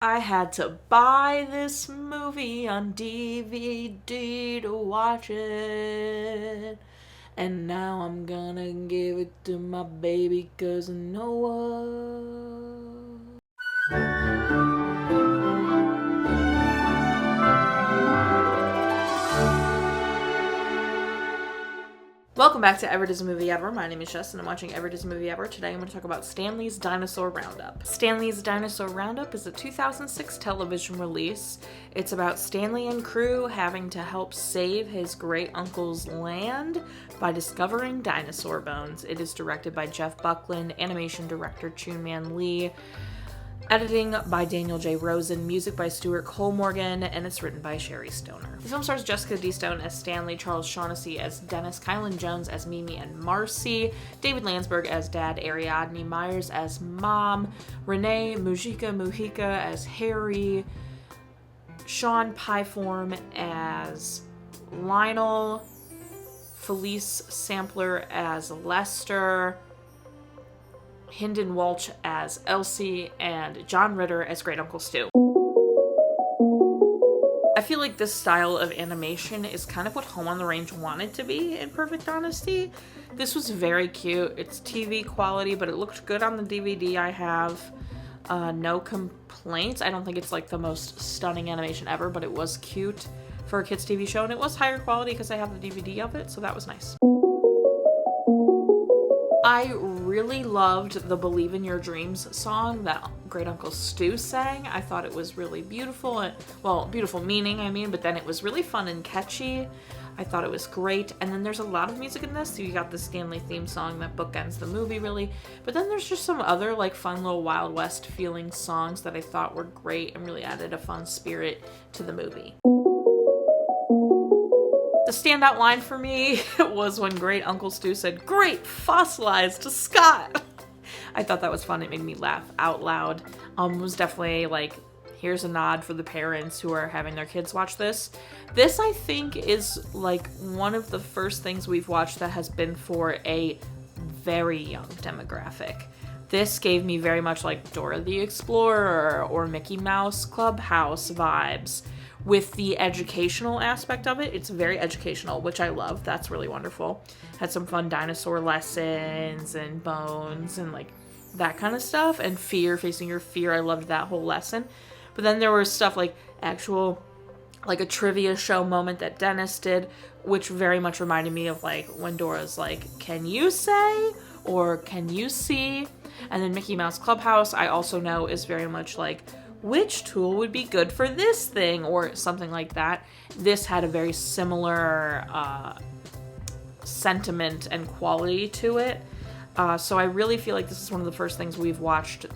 I had to buy this movie on DVD to watch it. And now I'm gonna give it to my baby 'cause Noah. Welcome back to Ever Does a Movie Ever. My name is Jess and I'm watching Ever Does a Movie Ever. Today I'm going to talk about Stanley's Dinosaur Roundup. Stanley's Dinosaur Roundup is a 2006 television release. It's about Stanley and crew having to help save his great uncle's land by discovering dinosaur bones. It is directed by Jeff Buckland, animation director Choon Lee, editing by Daniel J. Rosen, music by Stuart Cole-Morgan, and it's written by Sherri Stoner. The film stars Jessica D. Stone as Stanley, Charles Shaughnessy as Dennis, Khylan Jones as Mimi and Marcy, David Landsberg as Dad, Ariadne, Meyers as Mom, Rene, Mujica as Harry, Shawn Pyform as Lionel, Philece Sampler as Lester, Hynden Walch as Elsie, and John Ritter as Great Uncle Stu. I feel like this style of animation is kind of what Home on the Range wanted to be, in perfect honesty. This was very cute. It's TV quality, but it looked good on the DVD I have. No complaints. I don't think it's like the most stunning animation ever, but it was cute for a kids TV show, and it was higher quality because I have the DVD of it, so that was nice. I really loved the Believe in Your Dreams song that Great Uncle Stu sang. I thought it was really beautiful, and, well, beautiful meaning, but then it was really fun and catchy. I thought it was great, and then there's a lot of music in this. So you got the Stanley theme song that bookends the movie, really, but then there's just some other, like, fun little Wild West feeling songs that I thought were great and really added a fun spirit to the movie. The standout line for me was when Great Uncle Stu said, "Great, fossilized to Scott." I thought that was fun. It made me laugh out loud. It was definitely like, here's a nod for the parents who are having their kids watch this. This, I think, is like one of the first things we've watched that has been for a very young demographic. This gave me very much like Dora the Explorer or Mickey Mouse Clubhouse vibes. With the educational aspect of it, it's very educational, which I love. That's really wonderful. Had some fun dinosaur lessons and bones and like that kind of stuff. And fear, facing your fear. I loved that whole lesson. But then there was stuff like actual, like a trivia show moment that Dennis did, which very much reminded me of like when Dora's like, "Can you say?" or "Can you see?" And then Mickey Mouse Clubhouse, I also know, is very much like, which tool would be good for this thing, or something like that. This had a very similar sentiment and quality to it. So I really feel like this is one of the first things we've watched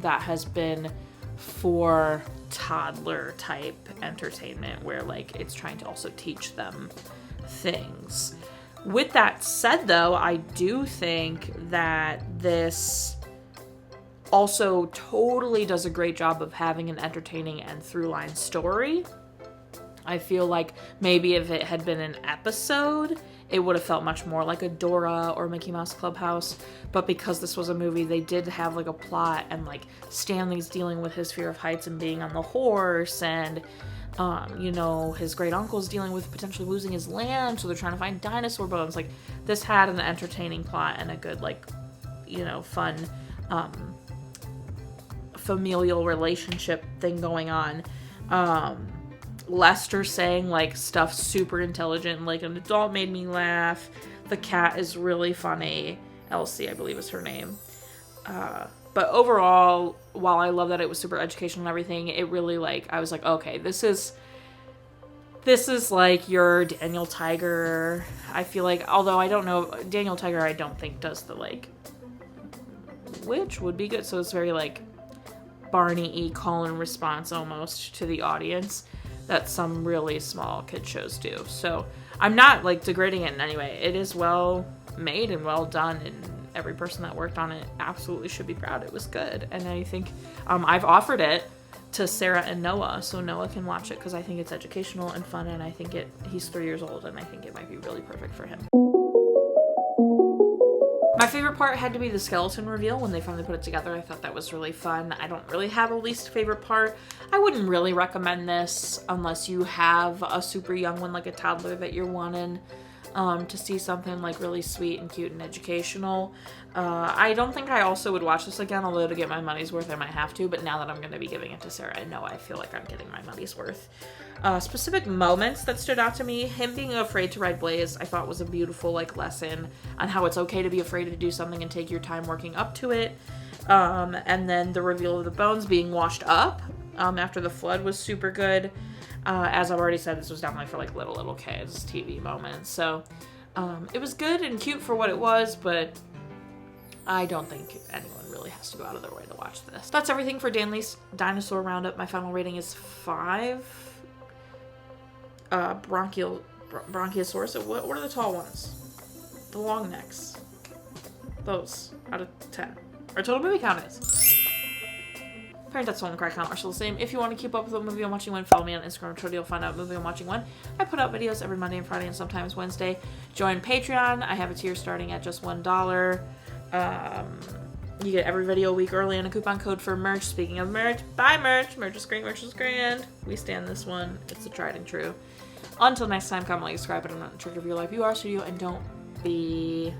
that has been for toddler type entertainment, where like it's trying to also teach them things. With that said, though, I do think that this also totally does a great job of having an entertaining and through-line story. I feel like maybe if it had been an episode, it would have felt much more like a Dora or Mickey Mouse Clubhouse, but because this was a movie, they did have like a plot, and like Stanley's dealing with his fear of heights and being on the horse, and his great uncle's dealing with potentially losing his land, so they're trying to find dinosaur bones. Like, this had an entertaining plot and a good, like, fun familial relationship thing going on. Lester saying like stuff super intelligent like an adult made me laugh. The cat is really funny. Elsie, I believe, is her name. But overall, while I love that it was super educational and everything, it really like, I was like, okay, this is like your Daniel Tiger. I feel like, although I don't know, Daniel Tiger I don't think does the like, which would be good. So it's very like Barney-y call and response almost to the audience that some really small kid shows do. So I'm not like degrading it in any way. It is well made and well done, and every person that worked on it absolutely should be proud. It was good, and I think I've offered it to Sarah and Noah so Noah can watch it because I think it's educational and fun, and I think he's 3 years old and I think it might be really perfect for him. My favorite part had to be the skeleton reveal when they finally put it together. I thought that was really fun. I don't really have a least favorite part. I wouldn't really recommend this unless you have a super young one, like a toddler, that you're wanting to see something like really sweet and cute and educational. I don't think I also would watch this again, although to get my money's worth I might have to, but now that I'm going to be giving it to Sarah, I know I feel like I'm getting my money's worth. Specific moments that stood out to me, him being afraid to ride Blaze, I thought was a beautiful like lesson on how it's okay to be afraid to do something and take your time working up to it. And then the reveal of the bones being washed up after the flood was super good. As I've already said, this was definitely for like little kids TV moments. So it was good and cute for what it was, but I don't think anyone really has to go out of their way to watch this. That's everything for Danley's Dinosaur Roundup. My final rating is 5. Bronchiosaurus. What are the tall ones? The long necks. Those out of 10. Our total movie count is. Parent That's Soul and Cry count are still the same. If you want to keep up with what movie I'm watching when, follow me on Instagram and Twitter. You'll find out what movie I'm watching when. I put out videos every Monday and Friday and sometimes Wednesday. Join Patreon. I have a tier starting at just $1. You get every video a week early and a coupon code for merch. Speaking of merch, buy merch. Merch is great. Merch is grand. We stand this one. It's a tried and true. Until next time, comment, like, subscribe, but I'm not in charge of your life. You are studio, and don't be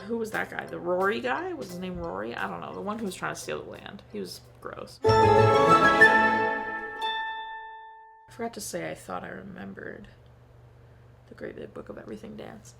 who was that guy? The Rory guy? Was his name Rory? I don't know. The one who was trying to steal the land. He was gross. I forgot to say I thought I remembered the Great Big Book of Everything dance.